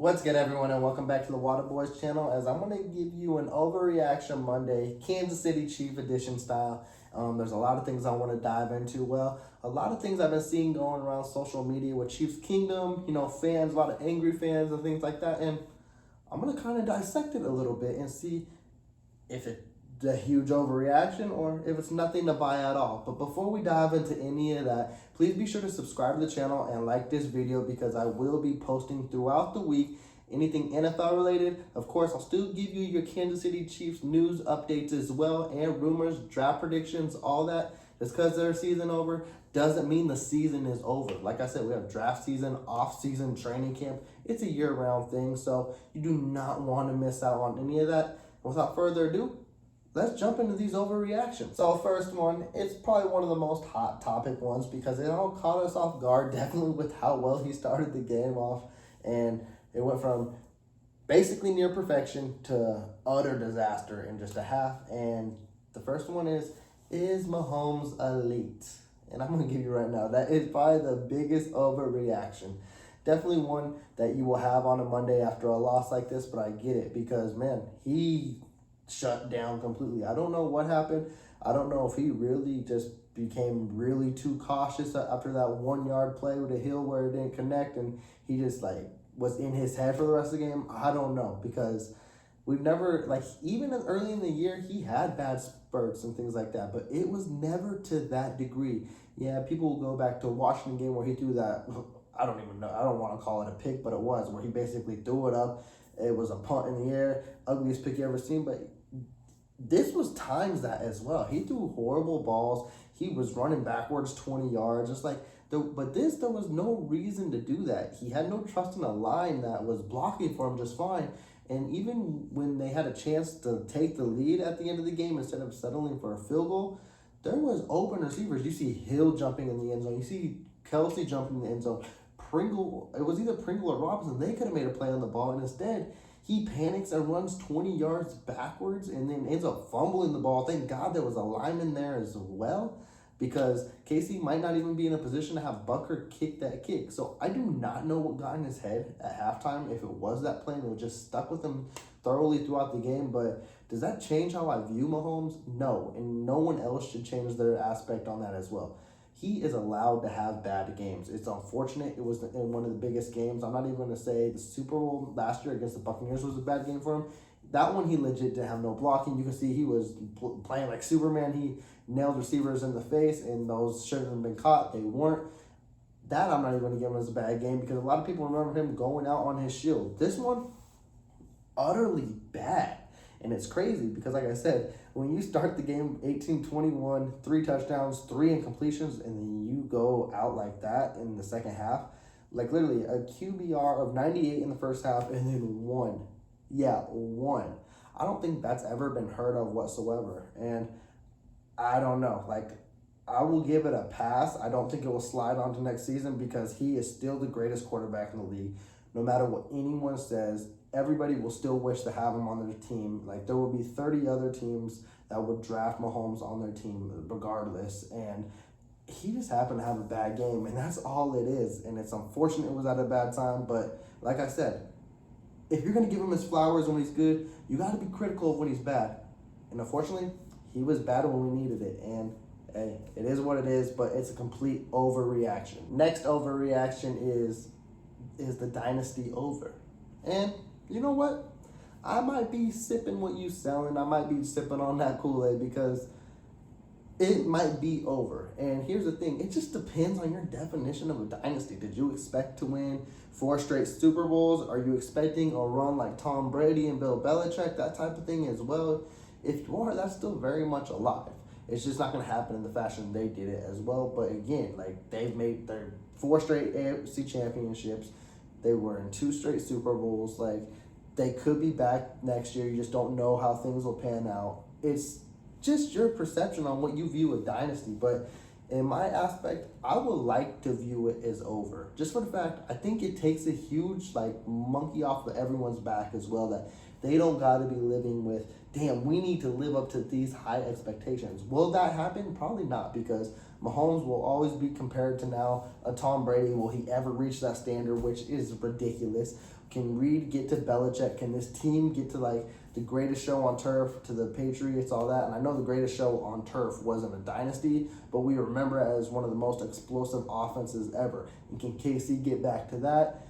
What's good, everyone, and welcome back to the Water Boys channel. As I'm going to give you an overreaction Monday, Kansas City Chief edition style. There's a lot of things I want to dive into. Well, a lot of things I've been seeing going around social media with Chiefs Kingdom, fans, a lot of angry fans and things like that. And I'm going to kind of dissect it a little bit and see if it's a huge overreaction or if it's nothing to buy at all. But before we dive into any of that, please be sure to subscribe to the channel and like this video because I will be posting throughout the week anything NFL related. Of course, I'll still give you your Kansas City Chiefs news updates as well, and rumors, draft predictions, all that. Just because their season over doesn't mean the season is over. Like I said, we have draft season, off-season, training camp. It's a year-round thing, so you do not want to miss out on any of that. Without further ado, let's jump into these overreactions. So first one, it's probably one of the most hot topic ones because it all caught us off guard, definitely with how well he started the game off. And it went from basically near perfection to utter disaster in just a half. And the first one is Mahomes elite? And I'm going to give you right now, that is probably the biggest overreaction. Definitely one that you will have on a Monday after a loss like this, but I get it because, man, he shut down completely. I don't know what happened. I don't know if he really just became really too cautious after that 1 yard play with a Hill where it didn't connect and he just was in his head for the rest of the game. I don't know because we've never, even early in the year, he had bad spurts and things like that, but it was never to that degree. Yeah, people will go back to Washington game where he threw that, I don't even know, I don't want to call it a pick, but it was, where he basically threw it up. It was a punt in the air, ugliest pick you ever seen, but this was times that as well. He threw horrible balls. He was running backwards 20 yards, but there was no reason to do that. He had no trust in a line that was blocking for him just fine. And even when they had a chance to take the lead at the end of the game, instead of settling for a field goal, there was open receivers. You see Hill jumping in the end zone. You see Kelsey jumping in the end zone. It was either Pringle or Robinson. They could have made a play on the ball, and instead, he panics and runs 20 yards backwards and then ends up fumbling the ball. Thank God there was a lineman there as well, because Casey might not even be in a position to have Bucker kick that kick. So I do not know what got in his head at halftime, if it was that play and it was just stuck with him thoroughly throughout the game. But does that change how I view Mahomes? No, and no one else should change their aspect on that as well. He is allowed to have bad games. It's unfortunate. It was in one of the biggest games. I'm not even going to say the Super Bowl last year against the Buccaneers was a bad game for him. That one, he legit didn't have no blocking. You can see he was playing like Superman. He nailed receivers in the face, and those shouldn't have been caught. They weren't. That I'm not even going to give him as a bad game because a lot of people remember him going out on his shield. This one, utterly bad. And it's crazy because, like I said, when you start the game 18-21, 3 touchdowns, 3 incompletions, and then you go out like that in the second half, literally a QBR of 98 in the first half and then 1. Yeah, 1. I don't think that's ever been heard of whatsoever. And I don't know. I will give it a pass. I don't think it will slide on to next season because he is still the greatest quarterback in the league. No matter what anyone says, everybody will still wish to have him on their team. There will be 30 other teams that would draft Mahomes on their team regardless. And he just happened to have a bad game, and that's all it is. And it's unfortunate it was at a bad time. But like I said, if you're going to give him his flowers when he's good, you got to be critical of when he's bad. And unfortunately, he was bad when we needed it. And hey, it is what it is, but it's a complete overreaction. Next overreaction is the dynasty over? And you know what? I might be sipping what you selling. I might be sipping on that Kool-Aid because it might be over. And here's the thing. It just depends on your definition of a dynasty. Did you expect to win 4 straight Super Bowls? Are you expecting a run like Tom Brady and Bill Belichick, that type of thing as well? If you are, that's still very much alive. It's just not going to happen in the fashion they did it as well. But again, they've made their 4 straight AFC championships. They were in 2 straight Super Bowls. They could be back next year. You just don't know how things will pan out. It's just your perception on what you view a dynasty. But in my aspect, I would like to view it as over. Just for the fact, I think it takes a huge monkey off of everyone's back as well, that they don't got to be living with, damn, we need to live up to these high expectations. Will that happen? Probably not, because Mahomes will always be compared to now a Tom Brady. Will he ever reach that standard, which is ridiculous? Can Reid get to Belichick? Can this team get to like the greatest show on turf, to the Patriots, all that? And I know the greatest show on turf wasn't a dynasty, but we remember it as one of the most explosive offenses ever. And can KC get back to that?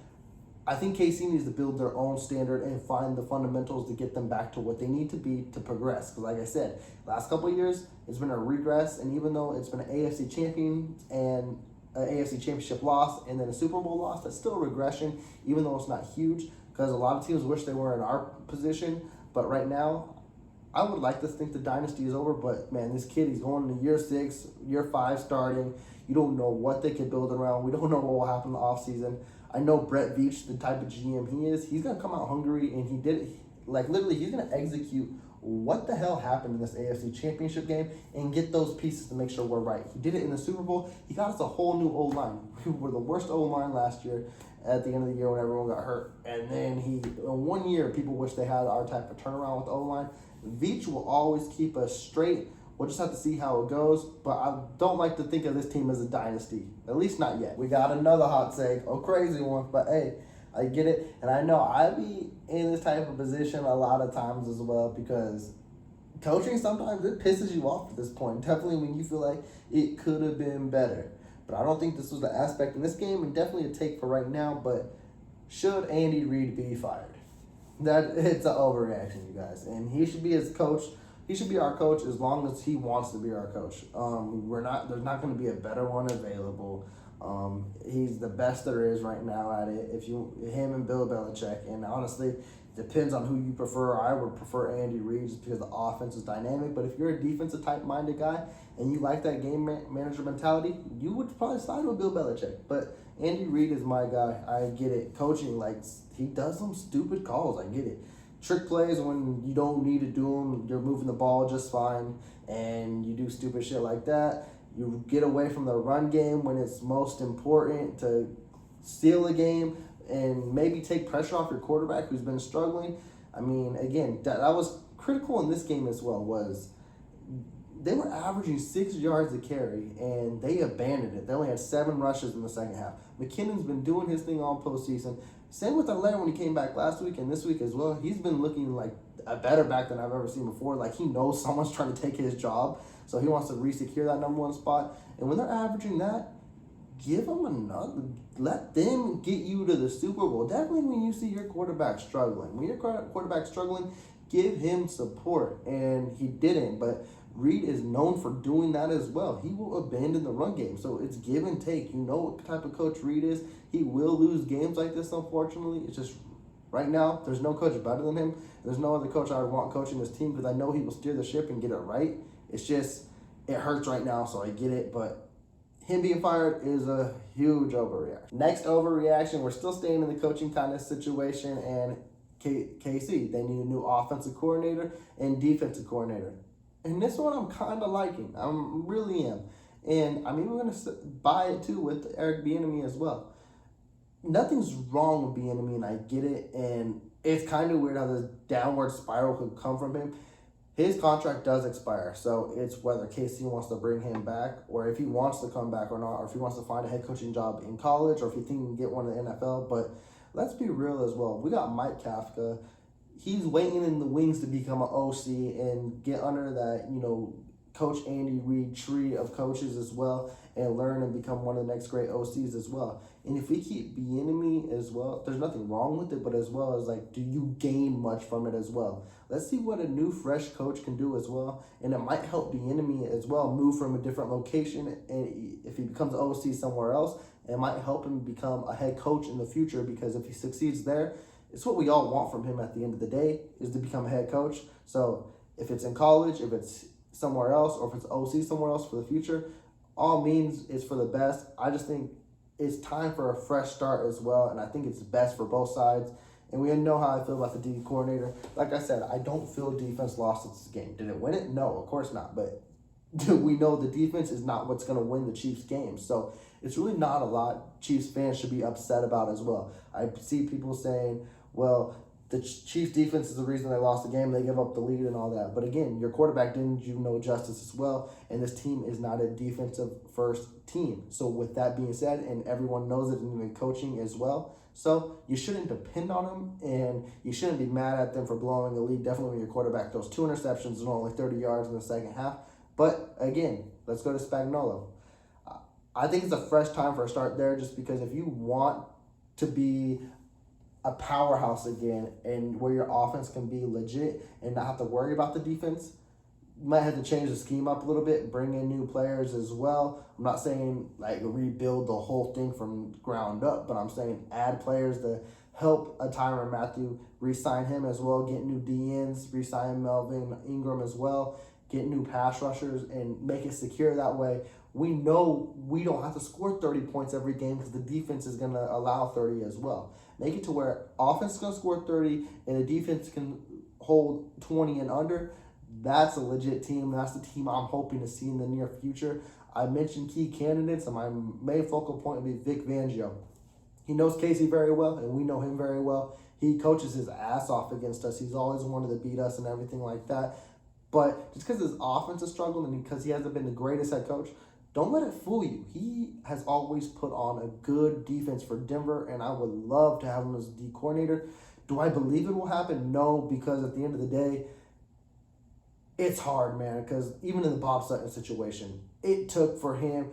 I think KC needs to build their own standard and find the fundamentals to get them back to what they need to be to progress. Because like I said, last couple of years, it's been a regress. And even though it's been an AFC champion and an AFC championship loss and then a Super Bowl loss, that's still a regression, even though it's not huge. Because a lot of teams wish they were in our position. But right now, I would like to think the dynasty is over. But man, this kid, he's going into year 6, year 5 starting. You don't know what they could build around. We don't know what will happen in the offseason. I know Brett Veach, the type of GM he is, he's going to come out hungry, and he did it. Like, literally, he's going to execute what the hell happened in this AFC championship game and get those pieces to make sure we're right. He did it in the Super Bowl. He got us a whole new O-line. We were the worst O-line last year at the end of the year when everyone got hurt. And then in 1 year, people wish they had our type of turnaround with the O-line. Veach will always keep us straight. We'll just have to see how it goes, but I don't like to think of this team as a dynasty, at least not yet. We got another hot take, a crazy one, but hey, I get it. And I know I be in this type of position a lot of times as well, because coaching sometimes it pisses you off at this point, definitely when you feel like it could have been better. But I don't think this was the aspect in this game, and definitely a take for right now. But should Andy Reid be fired? It's an overreaction, you guys, and he should be his coach. He should be our coach as long as he wants to be our coach. There's not going to be a better one available. He's the best there is right now at it. Him and Bill Belichick, and honestly, depends on who you prefer. I would prefer Andy Reid just because the offense is dynamic. But if you're a defensive type-minded guy and you like that game manager mentality, you would probably side with Bill Belichick. But Andy Reid is my guy. I get it. Coaching, like, he does some stupid calls. I get it. Trick plays when you don't need to do them. You're moving the ball just fine, and you do stupid shit like that. You get away from the run game when it's most important to steal a game and maybe take pressure off your quarterback who's been struggling. I mean, again, that was critical in this game as well. Was they were averaging 6 yards a carry, and they abandoned it. They only had 7 rushes in the second half. McKinnon's been doing his thing all postseason. Same with Allaire when he came back last week and this week as well. He's been looking like a better back than I've ever seen before. Like, he knows someone's trying to take his job, so he wants to re-secure that number 1 spot. And when they're averaging that, give them another. Let them get you to the Super Bowl. Definitely when you see your quarterback struggling. When your quarterback's struggling, give him support. And he didn't, but Reid is known for doing that as well. He will abandon the run game. So it's give and take. You know what type of coach Reid is. He will lose games like this, unfortunately. It's just right now, there's no coach better than him. There's no other coach I would want coaching this team because I know he will steer the ship and get it right. It's just, it hurts right now, so I get it. But him being fired is a huge overreaction. Next overreaction, we're still staying in the coaching kind of situation, and KC, they need a new offensive coordinator and defensive coordinator. And this one I'm kind of liking. I really am. And I'm even going to buy it too with Eric Bieniemy as well. Nothing's wrong with Bieniemy, and I get it. And it's kind of weird how this downward spiral could come from him. His contract does expire, so it's whether KC wants to bring him back, or if he wants to come back or not, or if he wants to find a head coaching job in college, or if he thinks he can get one in the NFL. But let's be real as well. We got Mike Kafka. He's waiting in the wings to become an OC and get under that, Coach Andy Reid tree of coaches as well, and learn and become one of the next great OCs as well. And if we keep Bieniemy as well, there's nothing wrong with it, but as well as, like, do you gain much from it as well? Let's see what a new, fresh coach can do as well. And it might help Bieniemy as well move from a different location. And if he becomes an OC somewhere else, it might help him become a head coach in the future, because if he succeeds there, it's what we all want from him at the end of the day, is to become a head coach. So if it's in college, if it's somewhere else, or if it's OC somewhere else for the future, all means it's for the best. I just think it's time for a fresh start as well, and I think it's best for both sides. And we know how I feel about the D coordinator. Like I said, I don't feel defense lost this game. Did it win it? No, of course not. But we know the defense is not what's going to win the Chiefs game. So it's really not a lot Chiefs fans should be upset about as well. I see people saying, well, the Chiefs defense is the reason they lost the game. They give up the lead and all that. But again, your quarterback didn't do no justice as well. And this team is not a defensive first team. So with that being said, and everyone knows it in the coaching as well, So you shouldn't depend on them, and you shouldn't be mad at them for blowing a lead, definitely when your quarterback throws 2 interceptions and only 30 yards in the second half. But again, let's go to Spagnuolo. I think it's a fresh time for a start there, just because if you want to be a powerhouse again and where your offense can be legit and not have to worry about the defense, you might have to change the scheme up a little bit, bring in new players as well. I'm not saying like rebuild the whole thing from ground up, but I'm saying add players to help a Tyrann Mathieu, re-sign him as well, get new DNs, re-sign Melvin Ingram as well, get new pass rushers, and make it secure that way. We know we don't have to score 30 points every game because the defense is going to allow 30 as well. Make it to where offense is going to score 30 and the defense can hold 20 and under. That's a legit team. That's the team I'm hoping to see in the near future. I mentioned key candidates, and my main focal point would be Vic Fangio. He knows Casey very well, and we know him very well. He coaches his ass off against us. He's always wanted to beat us and everything like that. But just because his offense is struggling and because he hasn't been the greatest head coach, don't let it fool you. He has always put on a good defense for Denver, and I would love to have him as D coordinator. Do I believe it will happen? No, because at the end of the day, it's hard, man, because even in the Bob Sutton situation, it took for him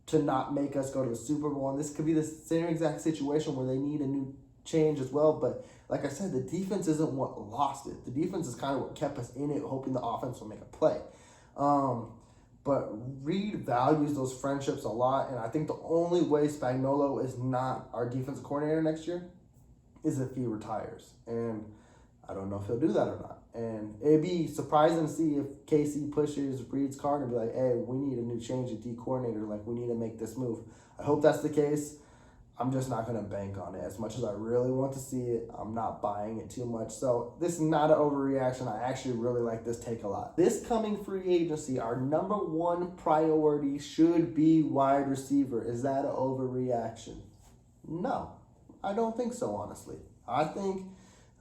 to not make us go to the Super Bowl. And this could be the same exact situation where they need a new change as well. But like I said, the defense isn't what lost it. The defense is kind of what kept us in it, hoping the offense will make a play. But Reid values those friendships a lot, and I think the only way Spagnuolo is not our defensive coordinator next year is if he retires. And I don't know if he'll do that or not. And it'd be surprising to see if KC pushes Reid's card and be like, hey, we need a new change at D coordinator. Like, we need to make this move. I hope that's the case. I'm just not going to bank on it. As much as I really want to see it, I'm not buying it too much. So this is not an overreaction. I actually really like this take a lot. This coming free agency, our number one priority should be wide receiver. Is that an overreaction? No, I don't think so, honestly. I think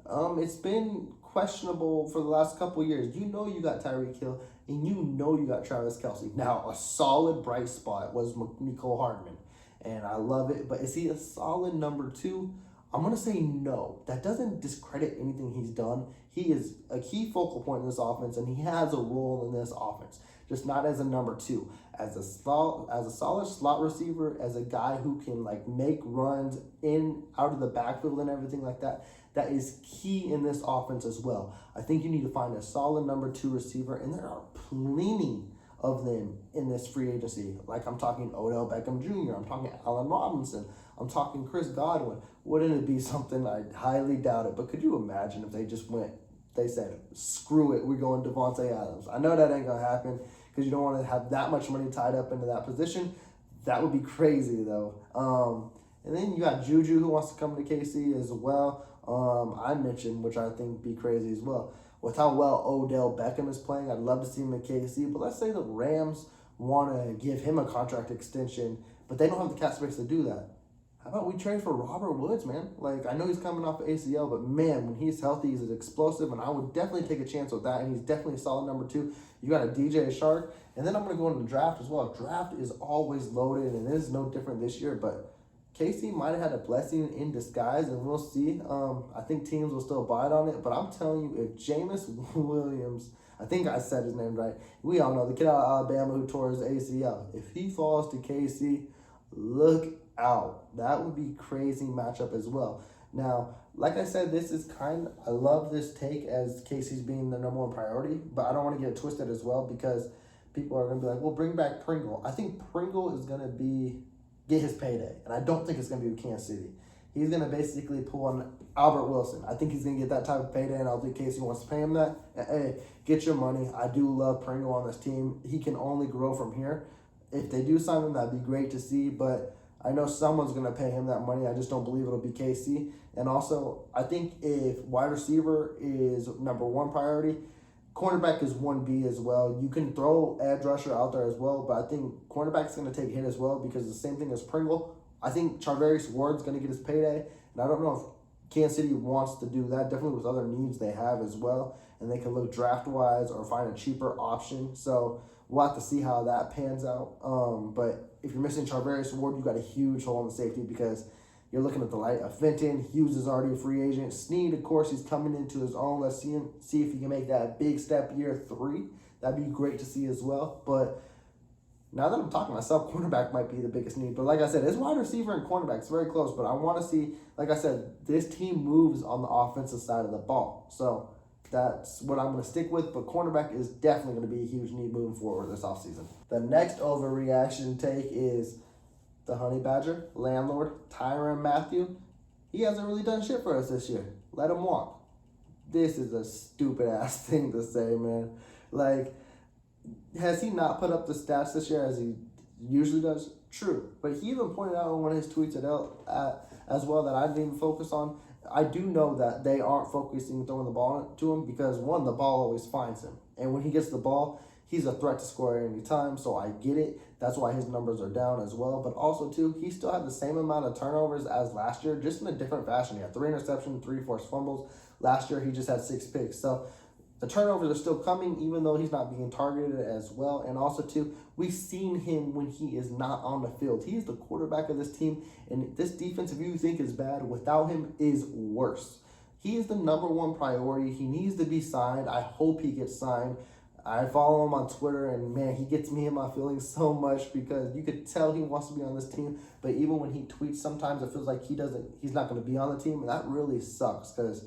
it's been questionable for the last couple of years. You know you got Tyreek Hill, and you know you got Travis Kelce. Now, a solid bright spot was Mecole Hardman, and I love it. But is he a solid number 2? I'm going to say no. That doesn't discredit anything he's done. He is a key focal point in this offense, and he has a role in this offense, just not as a number 2. As a solid slot receiver, as a guy who can like make runs in, out of the backfield and everything like that. That is key in this offense as well. I think you need to find a solid number 2 receiver, and there are plenty of them in this free agency. Like, I'm talking Odell Beckham Jr., I'm talking Allen Robinson, I'm talking Chris Godwin. Wouldn't it be something? I highly doubt it, but could you imagine if they said, screw it, we're going Devontae Adams? I know that ain't going to happen because you don't want to have that much money tied up into that position. That would be crazy, though. And then you got Juju, who wants to come to KC as well. I mentioned, which I think be crazy as well. With how well Odell Beckham is playing, I'd love to see him at KC. But let's say the Rams want to give him a contract extension, but they don't have the cap space to do that. How about we trade for Robert Woods, man? Like, I know he's coming off ACL, but man, when he's healthy, he's explosive, and I would definitely take a chance with that, and he's definitely a solid number 2. You got a DJ Shark, and then I'm going to go into the draft as well. Draft is always loaded, and it is no different this year, but KC might have had a blessing in disguise, and we'll see. I think teams will still bite on it, but I'm telling you, if Jameis Williams, I think I said his name right, we all know the kid out of Alabama who tore his ACL. If he falls to KC, look out. That would be crazy matchup as well. Now, like I said, this is I love this take as KC's being the number 1 priority, but I don't want to get it twisted as well because people are going to be like, well, bring back Pringle. I think Pringle is going to get his payday, and I don't think it's going to be with Kansas City. He's going to basically pull on Albert Wilson. I think he's going to get that type of payday, and I don't think Casey wants to pay him that. Hey, get your money. I do love Pringle on this team. He can only grow from here. If they do sign him, that'd be great to see, but I know someone's going to pay him that money. I just don't believe it'll be KC. And also, I think if wide receiver is number 1 priority, cornerback is 1B as well. You can throw edge rusher out there as well, but I think cornerback's going to take a hit as well because the same thing as Pringle. I think Charvarius Ward's going to get his payday, and I don't know if Kansas City wants to do that, definitely with other needs they have as well, and they can look draft-wise or find a cheaper option. So we'll have to see how that pans out. But if you're missing Charvarius Ward, you got a huge hole in the safety because You're looking at the light of Fenton. Hughes is already a free agent. Snead, of course, he's coming into his own. Let's see if he can make that big step year 3. That'd be great to see as well. But now that I'm talking to myself, cornerback might be the biggest need. But like I said, it's wide receiver and cornerback. It's very close. But I want to see, like I said, this team moves on the offensive side of the ball. So that's what I'm going to stick with. But cornerback is definitely going to be a huge need moving forward this offseason. The next overreaction take is the Honey Badger, landlord, Tyrann Mathieu. He hasn't really done shit for us this year. Let him walk. This is a stupid-ass thing to say, man. Like, has he not put up the stats this year as he usually does? True. But he even pointed out in one of his tweets as well that I didn't even focus on. I do know that they aren't focusing throwing the ball to him because, one, the ball always finds him. And when he gets the ball, he's a threat to score at any time, so I get it. That's why his numbers are down as well. But also, too, he still had the same amount of turnovers as last year, just in a different fashion. He had 3 interceptions, 3 forced fumbles. Last year, he just had 6 picks. So the turnovers are still coming, even though he's not being targeted as well. And also, too, we've seen him when he is not on the field. He's the quarterback of this team, and this defense, if you think is bad, without him is worse. He is the number 1 priority. He needs to be signed. I hope he gets signed. I follow him on Twitter, and man, he gets me in my feelings so much because you could tell he wants to be on this team. But even when he tweets, sometimes it feels like he's not going to be on the team, and that really sucks because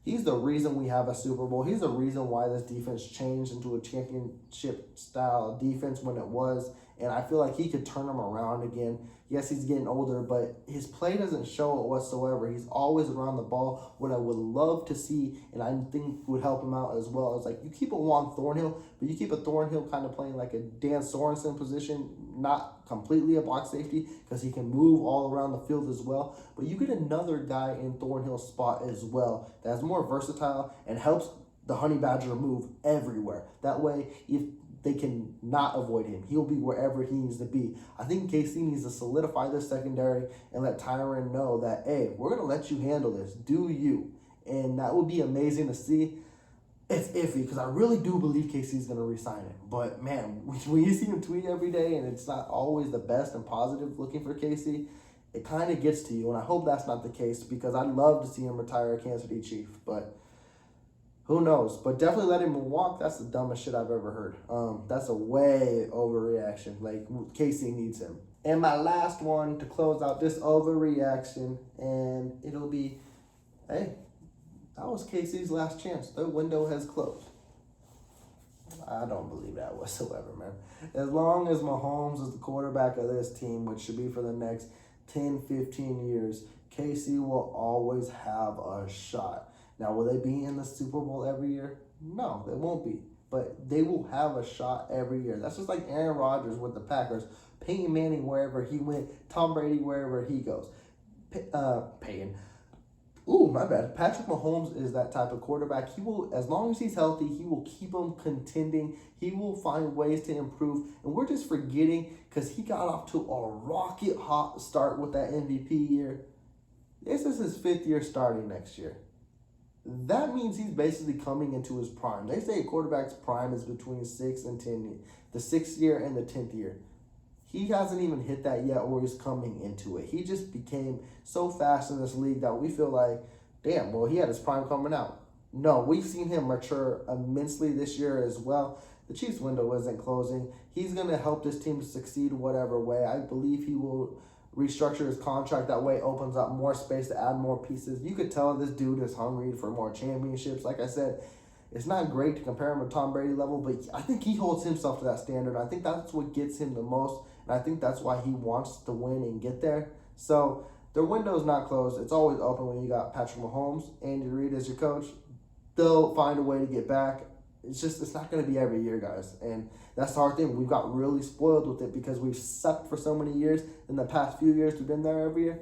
he's the reason we have a Super Bowl. He's the reason why this defense changed into a championship-style defense when it was, and I feel like he could turn them around again. Yes, he's getting older, but his play doesn't show it whatsoever. He's always around the ball. What I would love to see, and I think would help him out as well, is like you keep a Juan Thornhill, but you keep a Thornhill kind of playing like a Dan Sorensen position, not completely a box safety because he can move all around the field as well. But you get another guy in Thornhill's spot as well that's more versatile and helps the Honey Badger move everywhere. That way, if they can not avoid him, he'll be wherever he needs to be. I think KC needs to solidify this secondary and let Tyrann know that, hey, we're going to let you handle this. Do you? And that would be amazing to see. It's iffy because I really do believe KC's going to re-sign him. But, man, when you see him tweet every day and it's not always the best and positive looking for KC, it kind of gets to you. And I hope that's not the case because I'd love to see him retire a Kansas City Chief. But who knows? But definitely let him walk. That's the dumbest shit I've ever heard. That's a way overreaction. Like, KC needs him. And my last one to close out this overreaction, and it'll be, hey, that was KC's last chance. Their window has closed. I don't believe that whatsoever, man. As long as Mahomes is the quarterback of this team, which should be for the next 10, 15 years, KC will always have a shot. Now, will they be in the Super Bowl every year? No, they won't be. But they will have a shot every year. That's just like Aaron Rodgers with the Packers, Peyton Manning wherever he went, Tom Brady wherever he goes. Patrick Mahomes is that type of quarterback. He will, as long as he's healthy, he will keep them contending. He will find ways to improve. And we're just forgetting because he got off to a rocket hot start with that MVP year. This is his 5th year starting next year. That means he's basically coming into his prime. They say a quarterback's prime is between 6 and 10 years. The 6th year and the 10th year. He hasn't even hit that yet or he's coming into it. He just became so fast in this league that we feel like, damn, well, he had his prime coming out. No, we've seen him mature immensely this year as well. The Chiefs window isn't closing. He's going to help this team to succeed whatever way. I believe he will restructure his contract. That way opens up more space to add more pieces. You could tell this dude is hungry for more championships. Like I said, it's not great to compare him to Tom Brady level, but I think he holds himself to that standard. I think that's what gets him the most, and I think that's why he wants to win and get there. So their window's not closed. It's always open when you got Patrick Mahomes, Andy Reid as your coach. They'll find a way to get back. It's not going to be every year, guys. And that's the hard thing. We've got really spoiled with it because we've sucked for so many years. In the past few years, we've been there every year.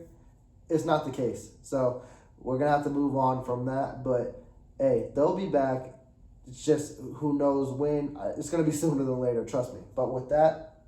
It's not the case. So we're going to have to move on from that. But, hey, they'll be back. It's just who knows when. It's going to be sooner than later, trust me. But with that,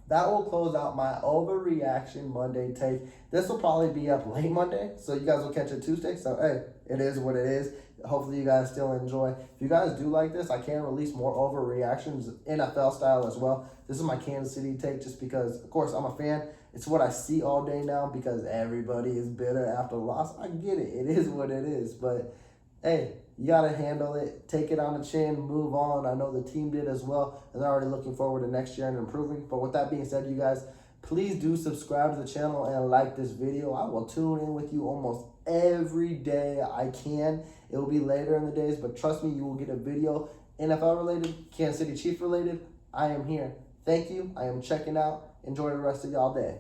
that will close out my overreaction Monday take. This will probably be up late Monday, so you guys will catch it Tuesday. So, hey, it is what it is. Hopefully you guys still enjoy. If you guys do like this, I can release more overreactions, NFL style as well. This is my Kansas City take just because, of course, I'm a fan, It's what I see all day now because everybody is bitter after the loss. I get it. It is what it is. But hey, you got to handle it. Take it on the chin. Move on. I know the team did as well. And they're already looking forward to next year and improving. But with that being said, you guys, please do subscribe to the channel and like this video. I will tune in with you almost every day I can. It will be later in the days, but trust me, you will get a video NFL related, Kansas City Chiefs related. I am here. Thank you. I am checking out. Enjoy the rest of y'all day.